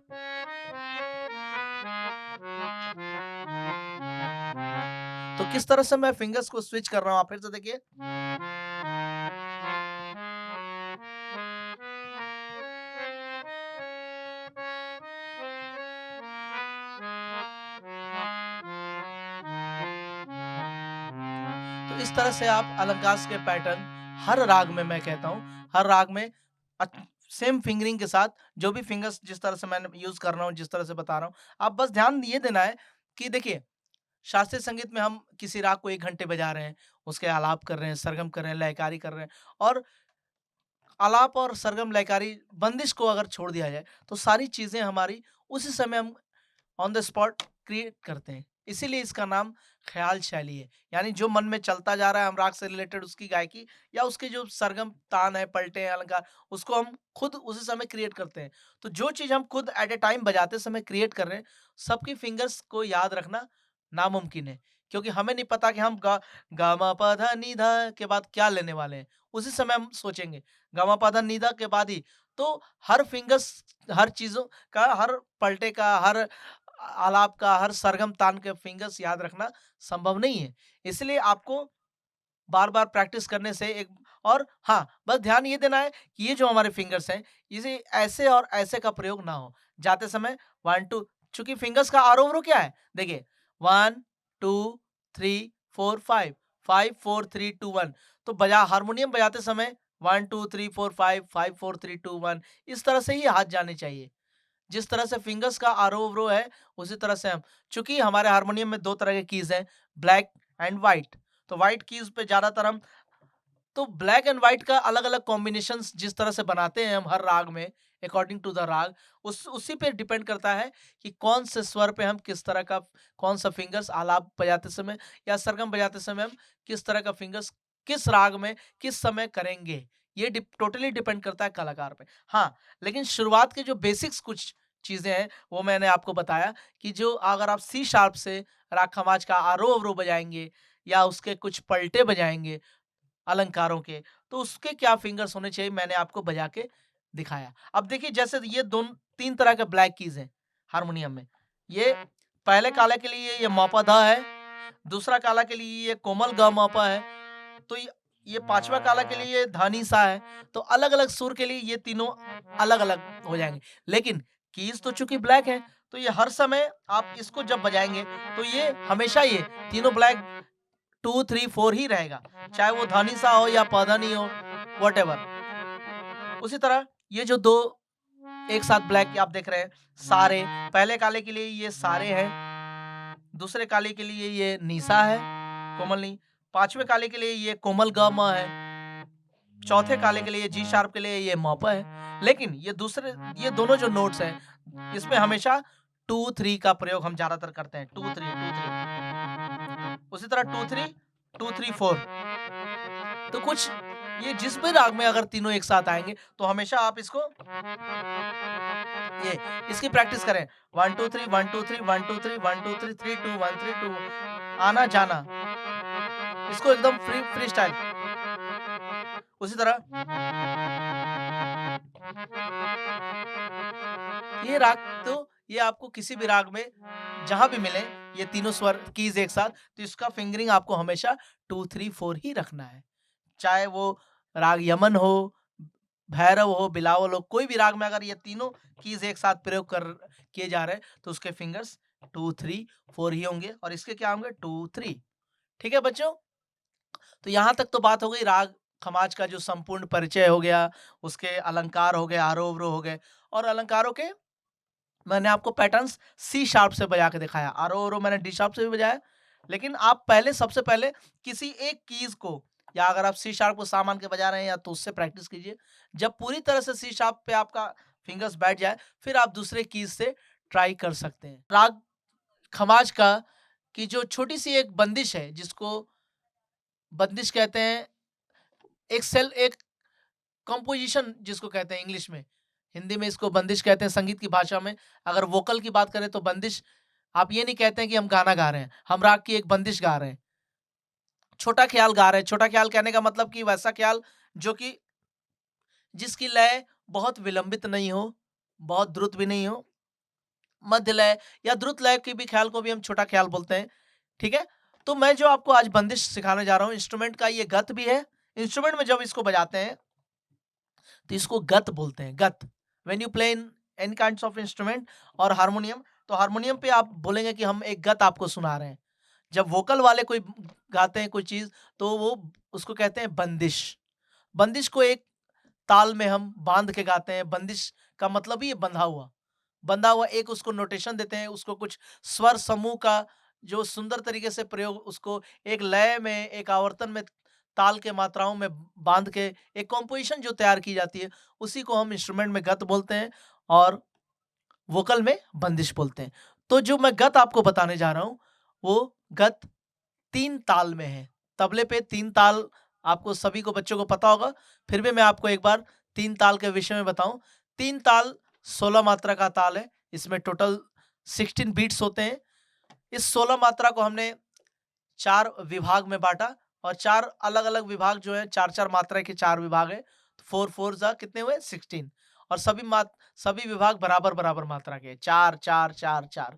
तो किस तरह से मैं फिंगर्स को स्विच कर रहा हूं, आप फिर से देखिए। तो इस तरह से आप अलंकार के पैटर्न हर राग में, मैं कहता हूं हर राग में सेम फिंगरिंग के साथ, जो भी फिंगर्स जिस तरह से मैं यूज कर रहा हूं, जिस तरह से बता रहा हूं, आप बस ध्यान ये देना है कि देखिए, शास्त्रीय संगीत में हम किसी राग को 1 घंटे बजा रहे हैं, उसके आलाप कर रहे हैं, सरगम कर रहे हैं, लयकारी कर रहे हैं, और आलाप और सरगम लयकारी बंदिश को अगर छोड़ दिया जाए तो सारी चीजें हमारी उसी समय हम ऑन द स्पॉट क्रिएट करते हैं। इसीलिए इसका नाम ख्याल शैली है। यानी जो मन में चलता जा रहा है हम राग से रिलेटेड, उसकी गायकी या उसके जो सरगम तान है, पलटे हैं, अलंकार, उसको हम खुद उसी समय क्रिएट करते हैं। तो जो चीज हम खुद एट ए टाइम बजाते समय क्रिएट कर रहे हैं, सबकी फिंगर्स को याद रखना नामुमकिन है। क्योंकि हमें नहीं पता कि हम गा मा पा धा नी धा के बाद क्या लेने वाले हैं। उसी समय हम सोचेंगे गा मा पा धा नी धा के बाद ही। तो हर फिंगर्स, हर चीजों का, हर पलटे का, हर आलाप का, हर सरगम तान के फिंगर्स याद रखना संभव नहीं है। इसलिए आपको बार-बार प्रैक्टिस करने से एक, और हाँ, बस ध्यान ये देना है कि ये जो हमारे फिंगर्स हैं, इसे ऐसे और ऐसे का प्रयोग ना हो। जाते समय 1 2, चूँकि फिंगर्स का आरोह-अवरोह क्या है? देखिए 1 2 3 4 5, 5 4 3 2 1। तो हारमोनियम बजाते समय 1 2 3 4 5, 5 4 3 2 1, इस तरह से ही हाथ जाने चाहिए। जिस तरह से फिंगर्स का आरोह-अवरोह है, उसी तरह से हम, चूँकि हमारे हारमोनियम में 2 तरह के कीज़ हैं, ब्लैक एंड व्हाइट। तो व्हाइट कीज़ पे ज़्यादातर हम, तो ब्लैक एंड व्हाइट का अलग-अलग कॉम्बिनेशंस जिस तरह से बनाते हैं हम हर राग में, अकॉर्डिंग टू द राग, उसी पे डिपेंड करता है कि कौन से स्वर पे हम किस तरह का, कौन सा फिंगर्स आलाप बजाते समय या सरगम बजाते समय हम किस तरह का फिंगर्स किस राग में किस समय करेंगे। ये टोटली डिपेंड करता है कलाकार पे। हाँ, लेकिन शुरुआत के जो बेसिक्स कुछ चीजें हैं वो मैंने आपको बताया कि जो अगर आप सी शार्प से राग खमाज का आरोह अवरोह बजाएंगे या उसके कुछ पलटे बजाएंगे अलंकारों के, तो उसके क्या फिंगर्स होने चाहिए मैंने आपको बजा के दिखाया। अब देखिए, जैसे ये 2 3 तरह के ब्लैक कीज हैं हारमोनियम में। ये पहले काला के लिए ये मौपा धा है, दूसरा काला के लिए ये कोमल ग मौपा है, तो ये पांचवा काला के लिए ये धानी सा है। तो अलग अलग सुर के लिए ये तीनों अलग अलग हो जाएंगे, लेकिन कीज तो चूंकि ब्लैक है, तो ये हर समय आप इसको जब बजाएंगे तो ये हमेशा ये तीनों ब्लैक 2 3 4 ही रहेगा, चाहे वो धानी सा हो या पाधानी हो, वॉटेवर। उसी तरह ये जो दो एक साथ ब्लैक आप देख रहे हैं, सारे, पहले काले के लिए ये सारे हैं, दूसरे काले के लिए ये निशा है, कोमल नी, पांचवे काले के लिए ये कोमल ग म है, चौथे काले के लिए जी शार्प के लिए ये मौपा है। लेकिन ये दोनों जो नोट्स हैं, इसमें हमेशा 2 3 का प्रयोग हम ज्यादातर करते हैं। 2 3 2 3, उसी तरह 2 3 2 3 4। तो कुछ ये जिस भी राग में अगर तीनों एक साथ आएंगे तो हमेशा आप इसको, ये इसकी प्रैक्टिस करें। 1 2 3 1 2 3 1 2 3 1 2 3 3 2 1 3 2, आना जाना, इसको एकदम फ्री स्टाइल। उसी तरह ये राग, तो ये आपको किसी भी राग में जहां भी मिले ये तीनों स्वर कीज एक साथ, तो इसका फिंगरिंग आपको हमेशा 2 3 4 ही रखना है। चाहे वो राग यमन हो, भैरव हो, बिलावल हो, कोई भी राग में अगर ये तीनों कीज एक साथ प्रयोग कर किए जा रहे हैं तो उसके फिंगर्स 2 3 4 ही होंगे, और इसके क्या होंगे 2 3। ठीक है बच्चों, तो यहाँ तक तो बात हो गई राग खमाज का जो संपूर्ण परिचय हो गया, उसके अलंकार हो गए, आरोह अवरोह हो गए, और अलंकारों के मैंने आपको पैटर्न्स सी शार्प से बजा के दिखाया, आरो ओरो मैंने डी शार्प से भी बजाया। लेकिन आप सबसे पहले किसी एक कीज को, या अगर आप सी शार्प को सामान के बजा रहे हैं या तो उससे प्रैक्टिस कीजिए। जब पूरी तरह से सी शार्प पे आपका फिंगर्स बैठ जाए फिर आप दूसरे कीज से ट्राई कर सकते हैं। राग खमाज का की जो छोटी सी एक बंदिश है, जिसको बंदिश कहते हैं, एक कंपोजिशन जिसको कहते हैं इंग्लिश में, हिंदी में इसको बंदिश कहते हैं संगीत की भाषा में। अगर वोकल की बात करें तो बंदिश, आप ये नहीं कहते हैं कि हम गाना गा रहे हैं, हम राग की एक बंदिश गा रहे हैं, छोटा ख्याल गा रहे हैं। छोटा ख्याल कहने का मतलब कि वैसा ख्याल जो कि जिसकी लय बहुत विलंबित नहीं हो, बहुत द्रुत भी नहीं हो, मध्य लय या द्रुत लय की भी ख्याल को भी हम छोटा ख्याल बोलते हैं। ठीक है, तो मैं जो आपको आज बंदिश सिखाने जा रहा हूँ, इंस्ट्रूमेंट का ये गत भी है। इंस्ट्रूमेंट में जब इसको बजाते हैं तो इसको गत बोलते हैं, गत। When you play in any kinds of instrument और हारमोनियम, तो हारमोनियम पे आप बोलेंगे कि हम एक गत आपको सुना रहे हैं। जब वोकल वाले कोई गाते हैं कोई चीज तो वो उसको कहते हैं बंदिश। बंदिश को एक ताल में हम बांध के गाते हैं। बंदिश का मतलब ही है बंधा हुआ, बंधा हुआ। एक उसको नोटेशन देते हैं, उसको कुछ स्वर समूह का जो सुंदर तरीके से प्रयोग, उसको एक लय में, एक आवर्तन में, ताल के मात्राओं में बांध के एक कॉम्पोजिशन जो तैयार की जाती है, उसी को हम इंस्ट्रूमेंट में गत बोलते हैं और वोकल में बंदिश बोलते हैं। तो जो मैं गत आपको बताने जा रहा हूं वो गत 3 ताल में है। तबले पे 3 ताल आपको सभी को, बच्चों को पता होगा, फिर भी मैं आपको एक बार 3 ताल के विषय में बताऊं। 3 ताल 16 मात्रा का ताल है। इसमें टोटल 16 बीट्स होते हैं। इस 16 मात्रा को हमने 4 विभाग में बांटा और 4 अलग-अलग विभाग जो है, 4-4 मात्रा के 4 विभाग है। 4 4 जा कितने हुए 16, और सभी विभाग बराबर मात्रा के, 4 4 4 4,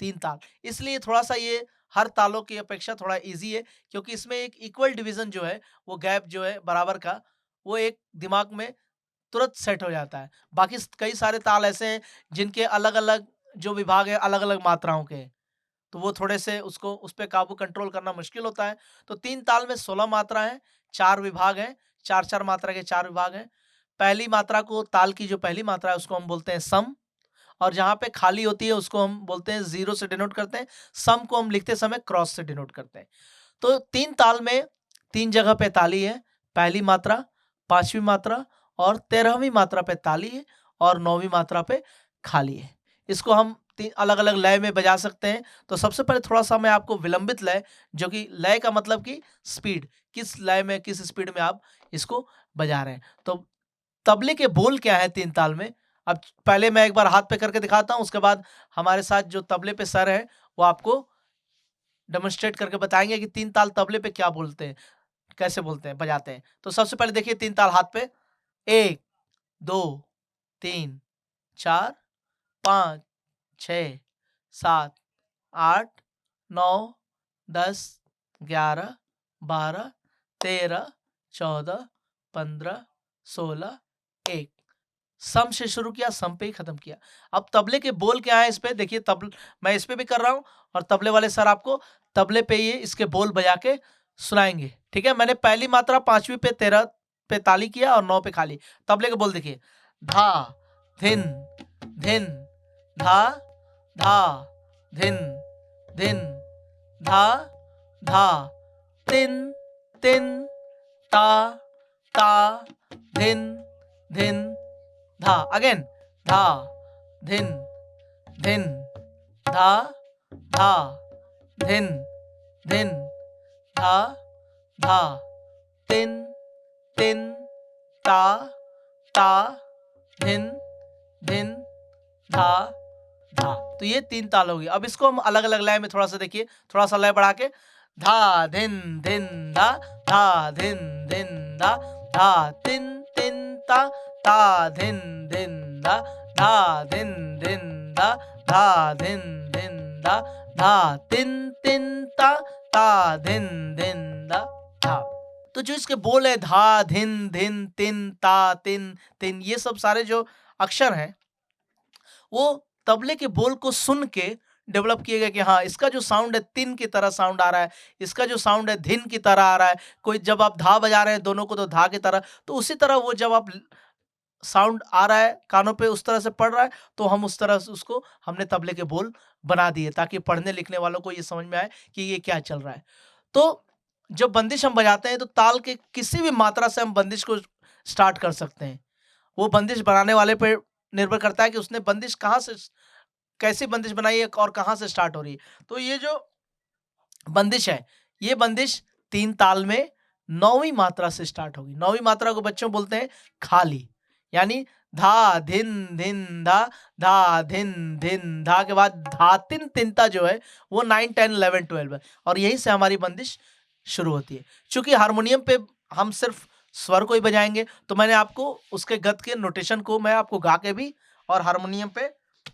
3 ताल। इसलिए थोड़ा-सा ये हर तालों की अपेक्षा थोड़ा ईज़ी है, क्योंकि इसमें एक इक्वल डिवीज़न जो है, वो गैप जो है बराबर का, वो एक दिमाग में तुरंत सेट हो जाता है। बाकी कई सारे ताल ऐसे हैं जिनके अलग-अलग जो विभाग है, अलग-अलग मात्राओं के हैं, तो वो थोड़े से उसको उस पे काबू कंट्रोल करना मुश्किल होता है। तो 3 ताल में 16 मात्रा है, 4 विभाग हैं, 4-4 मात्रा के 4 विभाग हैं। पहली मात्रा को, ताल की जो पहली मात्रा है उसको हम बोलते हैं सम, और जहाँ पे खाली होती है उसको हम बोलते हैं 0 से डिनोट करते हैं। सम को हम लिखते समय क्रॉस से डिनोट करते हैं। तो 3 ताल में 3 जगह पे ताली है। पहली मात्रा, 5वीं मात्रा और 13वीं मात्रा पे ताली है, और 9वीं मात्रा पे खाली है। इसको हम 3 अलग-अलग लय में बजा सकते हैं। तो सबसे पहले थोड़ा-सा मैं आपको विलंबित लय, जो कि लय का मतलब कि स्पीड, किस लय में, किस स्पीड में आप इसको बजा रहे हैं। तो तबले के बोल क्या है 3 ताल में, अब पहले मैं एक बार हाथ पे करके दिखाता हूँ, उसके बाद हमारे साथ जो तबले पे सर है वो आपको डेमोन्स्ट्रेट करके बताएंगे कि 3 ताल तबले पे क्या बोलते हैं, कैसे बोलते हैं, बजाते हैं। तो सबसे पहले देखिए 3 ताल हाथ पे, 1 2 3 4 5 6 7 8 9 10 11 12 13 14 15 16 1। सम से शुरू किया, सम पे ही खत्म किया। अब तबले के बोल क्या है इस पे देखिए, मैं इस पे भी कर रहा हूँ और तबले वाले सर आपको तबले पे ये इसके बोल बजा के सुनाएंगे। ठीक है, मैंने पहली मात्रा 5वीं पे 13 पे ताली किया और 9 पे खाली। तबले के बोल देखिए, धा धिन धिन धा धा धिन धिन धा धा तिन तिन ता ता धिन धिन धा। अगेन, धा धिन धिन धा धा धिन धिन धा धा तिन तिन ता ता धिन धिन धा धा। तो ये 3 ताल होगी। अब इसको हम अलग-अलग लय में थोड़ा सा देखिए, थोड़ा सा लय बढ़ा के, धा धिन धिन धा धा धिन धिन धा धा तिन तिन ता धा धिन धिन धा धा धिन धिन धा धा धिन धिन धा धा तिन तिन ता ता धिन धिन धा धा। तो जो इसके बोल है, धा धिन धिन तिन ता तिन तिन, ये सब सारे जो अक्षर हैं वो तबले के बोल को सुन के डेवलप किए गए कि हाँ, इसका जो साउंड है तिन की तरह साउंड आ रहा है, इसका जो साउंड है धिन की तरह आ रहा है। कोई जब आप धा बजा रहे हैं दोनों को तो धा की तरह, तो उसी तरह वो जब आप साउंड आ रहा है कानों पे, उस तरह से पढ़ रहा है, तो हम उस तरह से उसको हमने तबले के बोल बना दिए, ताकि पढ़ने लिखने वालों को ये समझ में आए कि ये क्या चल रहा है। तो जब बंदिश हम बजाते हैं तो ताल के किसी भी मात्रा से हम बंदिश को स्टार्ट कर सकते हैं। वो बंदिश बनाने वाले पे निर्भर करता है कि उसने बंदिश कहाँ से, कैसी बंदिश बनाई है और कहाँ से स्टार्ट हो रही है। तो ये जो बंदिश है, ये बंदिश 3 ताल में 9वीं मात्रा से स्टार्ट होगी। 9वीं मात्रा को बच्चों बोलते हैं खाली, यानी धा धिन धिन धा, धा धिन धिन धा के बाद धा तिन तिनता जो है वो 9, 10, 11, 12 है, और यहीं से हमारी बंदिश शुरू होती है। चूंकि हारमोनियम पे हम सिर्फ स्वर को ही बजाएंगे, तो मैंने आपको उसके गत के नोटेशन को मैं आपको गा के भी और हारमोनियम पे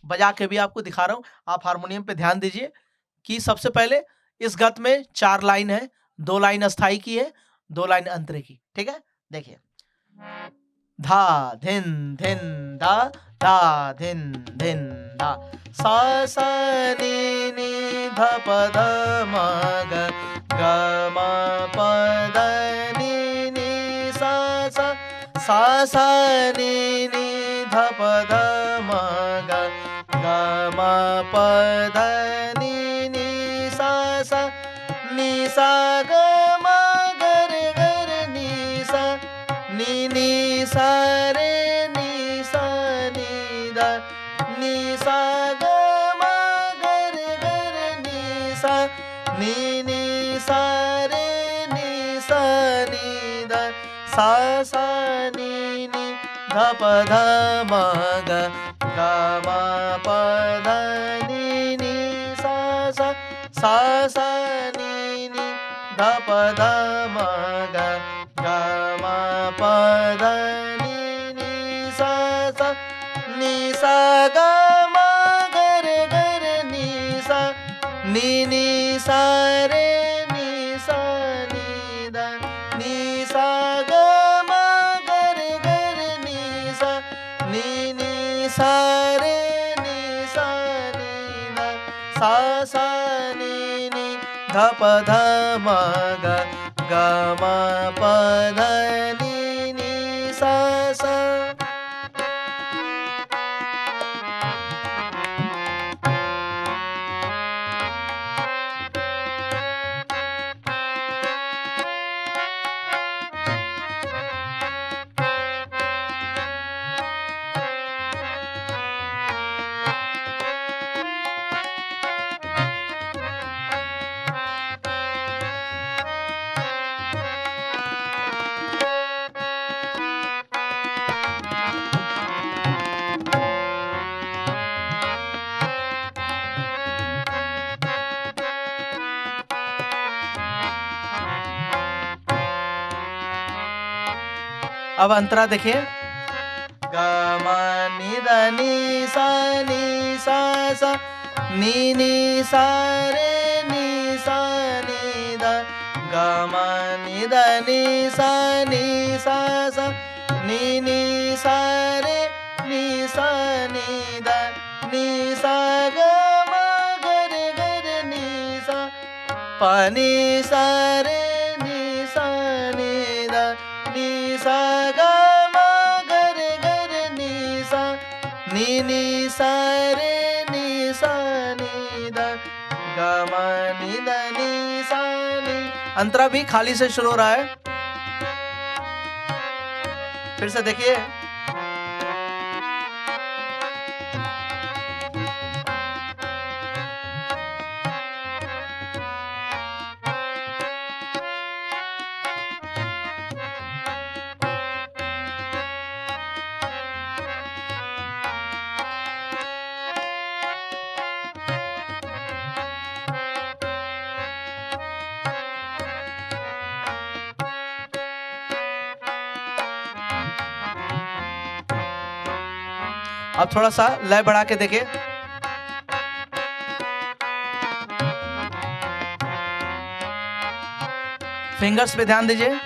बजा के भी आपको दिखा रहा हूँ। आप हारमोनियम पे ध्यान दीजिए कि सबसे पहले इस गत में 4 लाइन है, 2 लाइन अस्थाई की है, 2 लाइन अंतरे की। ठीक है, देखिए, धा धिन धिन धा, धा धिन धिन धा, सा सा नी नी ध प ध म ग, ग म प ध नी नी सा सा, सा सा नी नी ध प ध म ग, ग म प ध नी नी सा सा, नी सा ग म ग रे ग रे नी सा, नी नी सा रे नी सा नी दा, नी सा ग म ग रे ग रे नी सा, नी नी सा रे नी सा नी दा, सा सा नी नी ध प ध म ग, ग म प ध नी नी सा सा, सा सा नी नी ध प ध म ग, ग म प ध नी नी सा सा, नी सा ग म ग रे ग रे नी सा, नी नी सा रे नी सा नी दा, नी सा ग म ग रे ग रे नी सा, नी नी सा रे नी सा नी दा, सा सा नी नी ध प ध म ग, ग म प ध नी नी सा सा। अब अंतरा देखिए, ग म नि द नि सा नी सा सा, नी नी सा रे नी सा नी द, ग म नि द नि सा नी सा सा, नी नी सा रे नी सा नी द, नी सा ग म ग रे ग रे नी सा, प नी सा रे नी सा नी द, नी सा ग म ग रे ग रे नी सा, नी नी सा रे नी सा नी द, ग म नि द नी सा नी। अंतरा भी खाली से शुरू हो रहा है, फिर से देखिए, अब थोड़ा सा लय बढ़ा के देखिए, फिंगर्स पे ध्यान दीजिए,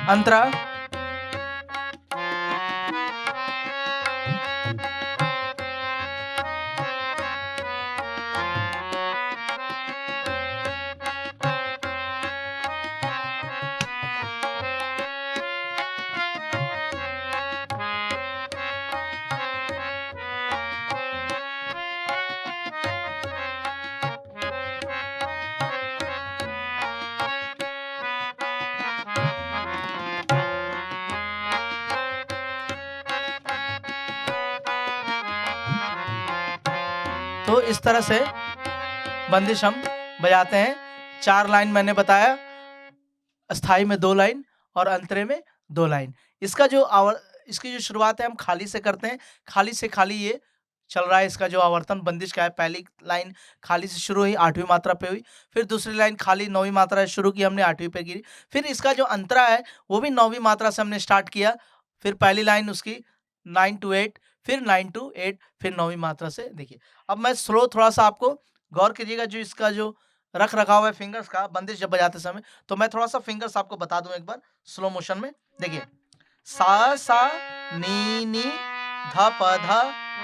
अंतरा, तो इस तरह से बंदिश हम बजाते हैं। 4 लाइन मैंने बताया, अस्थाई में 2 लाइन और अंतरे में 2 लाइन। इसकी जो शुरुआत है हम खाली से करते हैं। खाली से खाली ये चल रहा है। इसका जो आवर्तन बंदिश का है, पहली लाइन खाली से शुरू हुई, 8वीं मात्रा पे हुई, फिर दूसरी लाइन खाली 9वीं मात्रा से शुरू की हमने, 8वीं पे गिरी, फिर इसका जो अंतरा है वो भी 9वीं मात्रा से हमने स्टार्ट किया, फिर पहली लाइन उसकी 9 to 8, फिर 9 to 8, फिर 9वीं मात्रा से। देखिए अब मैं स्लो थोड़ा सा आपको गौर कीजिएगा, जो इसका जो रख रखाव है फिंगर्स का बंदिश जब बजाते समय, तो मैं थोड़ा सा फिंगर्स आपको बता दूं एक बार स्लो मोशन में। देखिए सा सा नी नी ध प ध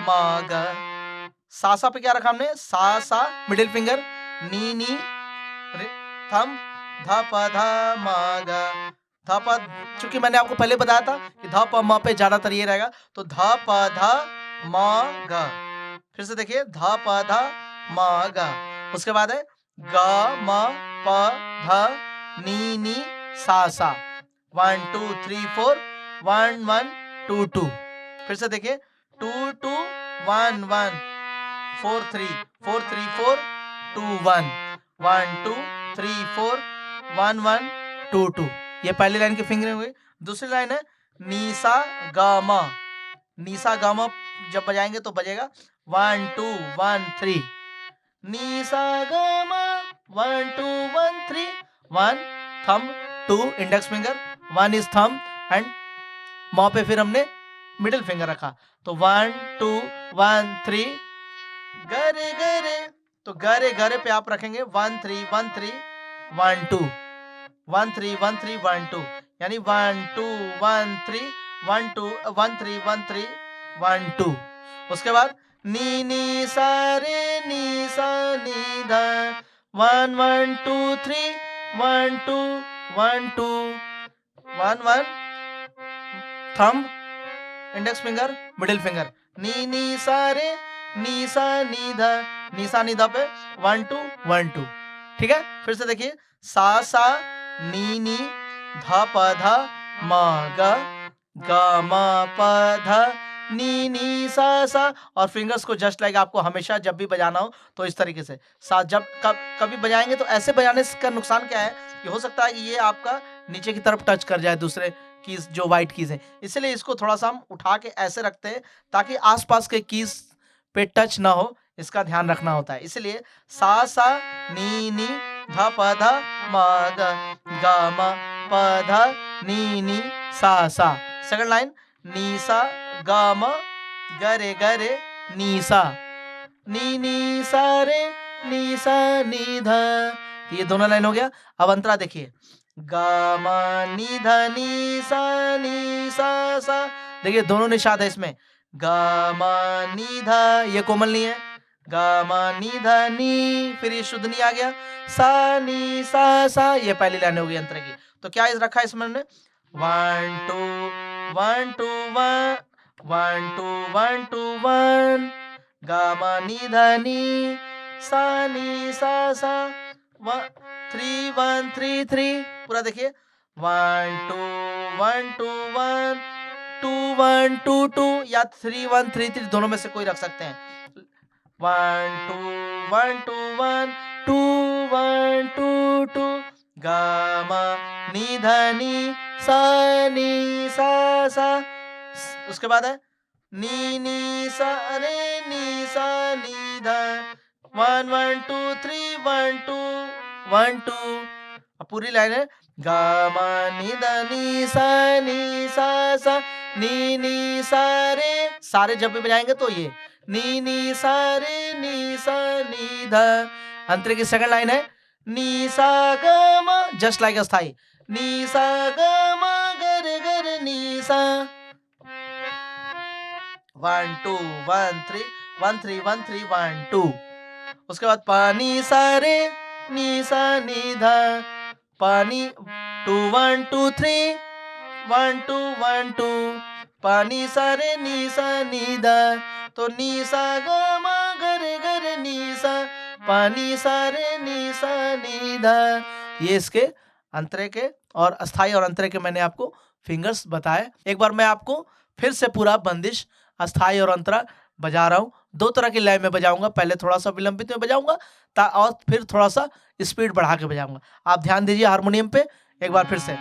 म ग। सा पे क्या रखा हमने, सा सा मिडिल फिंगर, नी नी थम, ध प ध म ग। ध प, चूंकि मैंने आपको पहले बताया था कि ध प म पे ज्यादातर ये रहेगा, तो ध प ध म ग। फिर से देखिए ध प ध म ग। उसके बाद है ग म प ध नी नी सा सा। 1 2 3 4, 1 1 2 2। फिर से देखिए 2 2 1 1 4 3 4 3 4 2 1 1 2 3 4 1 1 2 2। ये पहली लाइन की फिंगरिंग हुई। दूसरी लाइन है नीसा ग म। नीसा ग म जब बजाएंगे तो बजेगा 1 2 1 3। नीसा ग म 1 2 1 3, 1 thumb, 2 index finger, 1 is thumb and म पे फिर हमने मिडिल फिंगर रखा, तो 1 2 1 3। गरे गरे, तो गरे गरे पे आप रखेंगे 1 3 1 3 1 2, 1 3 1 3 1 2, यानी 1 2 1 3 1 2 1 3 1 3 1 2। उसके बाद नी नी सा रे नी सा नी ध, 1 1 2 3 1 2 1 2 1 1 thumb, index finger, middle finger, नी नी सा रे नी सा नी ध, नी सा नी ध पे 1 2 1 2। ठीक है, फिर से देखिए सा सा नी नी ध प ध म ग, ग म प ध नी नी सा सा। और फिंगर्स को जस्ट लाइक आपको हमेशा जब भी बजाना हो तो इस तरीके से सा, जब कभी बजाएंगे तो ऐसे बजाने का नुकसान क्या है कि हो सकता है कि ये आपका नीचे की तरफ टच कर जाए दूसरे कीज, जो वाइट कीज है, इसलिए इसको थोड़ा सा हम उठा के ऐसे रखते हैं ताकि आसपास के कीज पे टच ना हो, इसका ध्यान रखना होता है। इसलिए सा सा नी नी ध प ध म ग, ग म प ध नी नी सा सा। सेकंड लाइन नी सा ग म गरे गरे नी सा, नी नी सा रे नी सा नी ध। तो ये दोनों लाइन हो गया। अब अंतरा देखिए ग म नी ध नी सा सा। देखिए दोनों निषाद है इसमें, ग म नी ध, ये कोमल नी है, ग म नी ध नी, फिर ये शुद्ध नी आ गया, सा नी सा, ये पहली लाइन हो गई अंतर की। तो क्या इस रखा है इसमें हमने 1 2 1 2 1 1 2 1 2 1, ग म नी ध नी सा 3 1 3 3। पूरा देखिए 1 2 1 2 1 2 1 2 2 या 3 1 3 3, दोनों में से कोई रख सकते हैं। 1 2 1 2 1 2 1 2 2, ग म नी ध नी सा। उसके बाद है नी नी सा रे नी सा नी ध, 1 1 2 3 1 2 1 2। अब पूरी लाइन है ग म नी ध नी सा नी सा रे। सारे जब भी बजाएंगे तो ये नी सा रे नी सा नी ध। अंतरे की सेकंड लाइन है नी सा ग म, जस्ट लाइक अस्थाई, नी सा ग म सा, 1 2 1 3 1 3 1 3 1 2। उसके बाद पानी सा रे नी सा नी धा, पानी 2 1 2 3 1 2 1 2, पानी सा रे नी सा नी धा, तो नी सा ग मा ग रे ग रे नी सा, पानी सा रे नी सा नी धा। ये इसके अंतरे के और अस्थाई और अंतरे के मैंने आपको फिंगर्स बताए। एक बार मैं आपको फिर से पूरा बंदिश, अस्थाई और अंतरा बजा रहा हूँ। दो तरह की लय में बजाऊंगा, पहले थोड़ा सा विलंबित में बजाऊंगा और फिर थोड़ा सा स्पीड बढ़ा के बजाऊंगा। आप ध्यान दीजिए हारमोनियम पे। एक बार फिर से,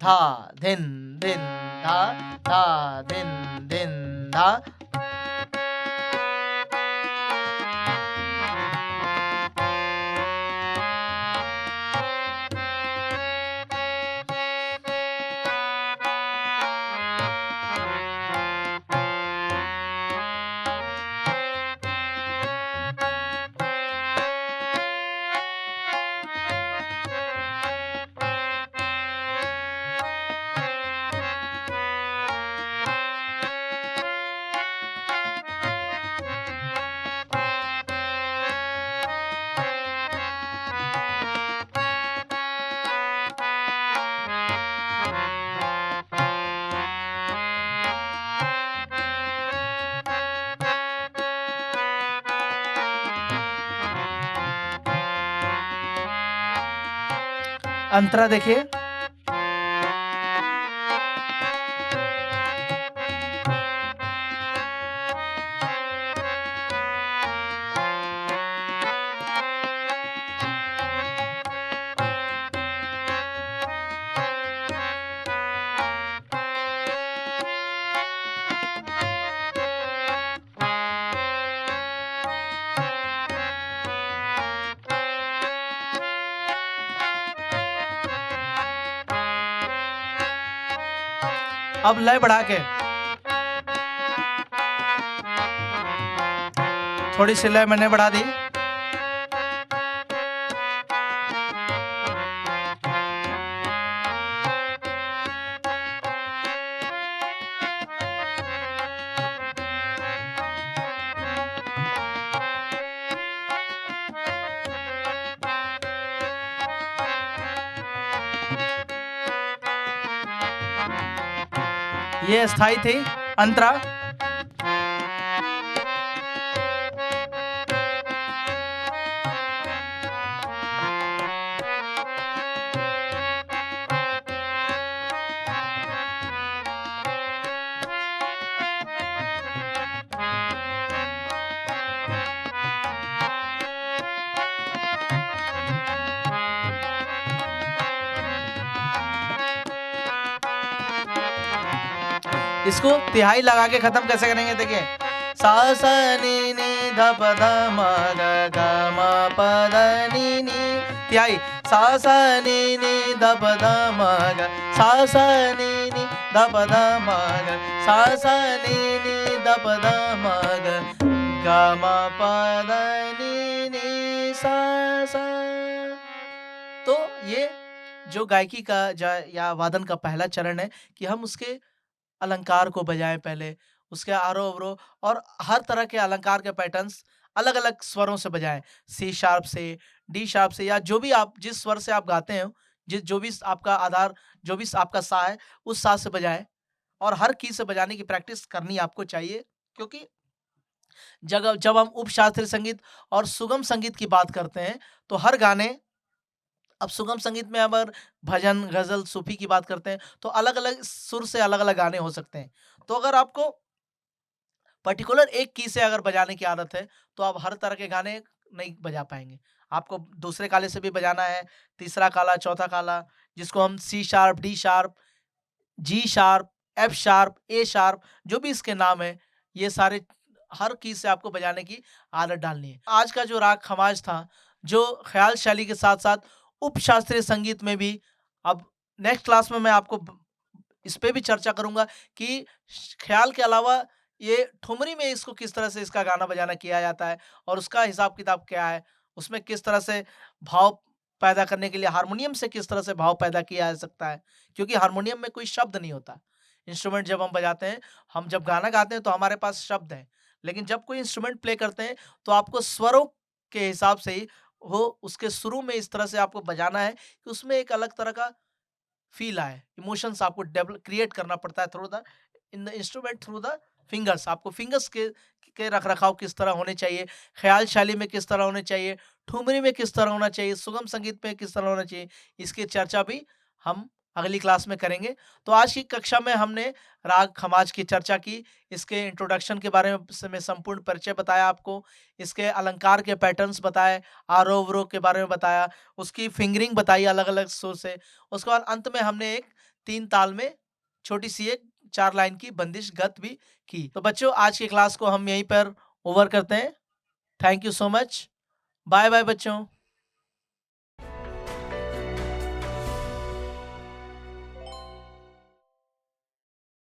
धा धिन धिन धा, धा धिन धिन धा। अंतरा देखिए, अब लय बढ़ा के, थोड़ी सी लय मैंने बढ़ा दी। ये स्थाई थी अंतरा। इसको तिहाई लगा के खत्म कैसे करेंगे, देखिए, सा सा नी नी ध प ध म ग ग म प ध नी नी, तिहाई सा सा नी नी ध प ध म ग, सा सा नी नी ध प ध म ग, सा सा नी नी ध प ध म ग, ग म प ध नी नी सा सा। तो ये जो गायकी का या वादन का पहला चरण है कि हम उसके अलंकार को बजाएं पहले, उसके आरोह अवरोह और हर तरह के अलंकार के पैटर्न्स अलग अलग स्वरों से बजाएं, सी शार्प से, डी शार्प से, या जो भी आप जिस स्वर से आप गाते हो, जिस जो भी आपका आधार, जो भी आपका सा है उस सा से बजाएं। और हर की से बजाने की प्रैक्टिस करनी आपको चाहिए, क्योंकि जब हम उपशास्त्रीय संगीत और सुगम संगीत की बात करते हैं तो हर गाने, अब सुगम संगीत में अगर भजन, गजल, सूफी की बात करते हैं तो अलग अलग सुर से अलग अलग गाने हो सकते हैं। तो अगर आपको पर्टिकुलर एक की से अगर बजाने की आदत है तो आप हर तरह के गाने नहीं बजा पाएंगे। आपको दूसरे काले से भी बजाना है, तीसरा काला, चौथा काला, जिसको हम C sharp, D sharp, G sharp, F sharp, A sharp, जो भी इसके नाम है, ये सारे हर की से आपको बजाने की आदत डालनी है। आज का जो राग खमाज था, जो ख्याल शैली के साथ साथ उपशास्त्रीय संगीत में भी, अब नेक्स्ट क्लास में मैं आपको इस पे भी चर्चा करूंगा कि ख्याल के अलावा ये ठुमरी में इसको किस तरह से इसका गाना बजाना किया जाता है और उसका हिसाब किताब क्या है, उसमें किस तरह से भाव पैदा करने के लिए हारमोनियम से किस तरह से भाव पैदा किया जा सकता है, क्योंकि हारमोनियम में कोई शब्द नहीं होता, इंस्ट्रूमेंट जब हम बजाते हैं, हम जब गाना गाते हैं तो हमारे पास शब्द हैं, लेकिन जब कोई इंस्ट्रूमेंट प्ले करते हैं तो आपको स्वरों के हिसाब से ही वो उसके शुरू में इस तरह से आपको बजाना है कि उसमें एक अलग तरह का फ़ील आए, इमोशंस आपको डेवलप क्रिएट करना पड़ता है through the in the instrument through the fingers. आपको फिंगर्स के रख-रखाव किस तरह होने चाहिए, ख़याल शैली में किस तरह होने चाहिए, ठुमरी में किस तरह होना चाहिए, सुगम संगीत में किस तरह होना चाहिए, इसकी चर्चा भी हम अगली क्लास में करेंगे। तो आज की कक्षा में हमने राग खमाज की चर्चा की, इसके इंट्रोडक्शन के बारे में संपूर्ण परिचय बताया आपको, इसके अलंकार के पैटर्न्स बताए, आरोह-अवरोह के बारे में बताया, उसकी फिंगरिंग बताई अलग-अलग सुर से। उसके बाद अंत में हमने एक 3 ताल में छोटी-सी एक 4 लाइन की बंदिश गत भी की। तो बच्चों आज की क्लास को हम यहीं पर ओवर करते हैं। Thank you so much. Bye-bye बच्चों।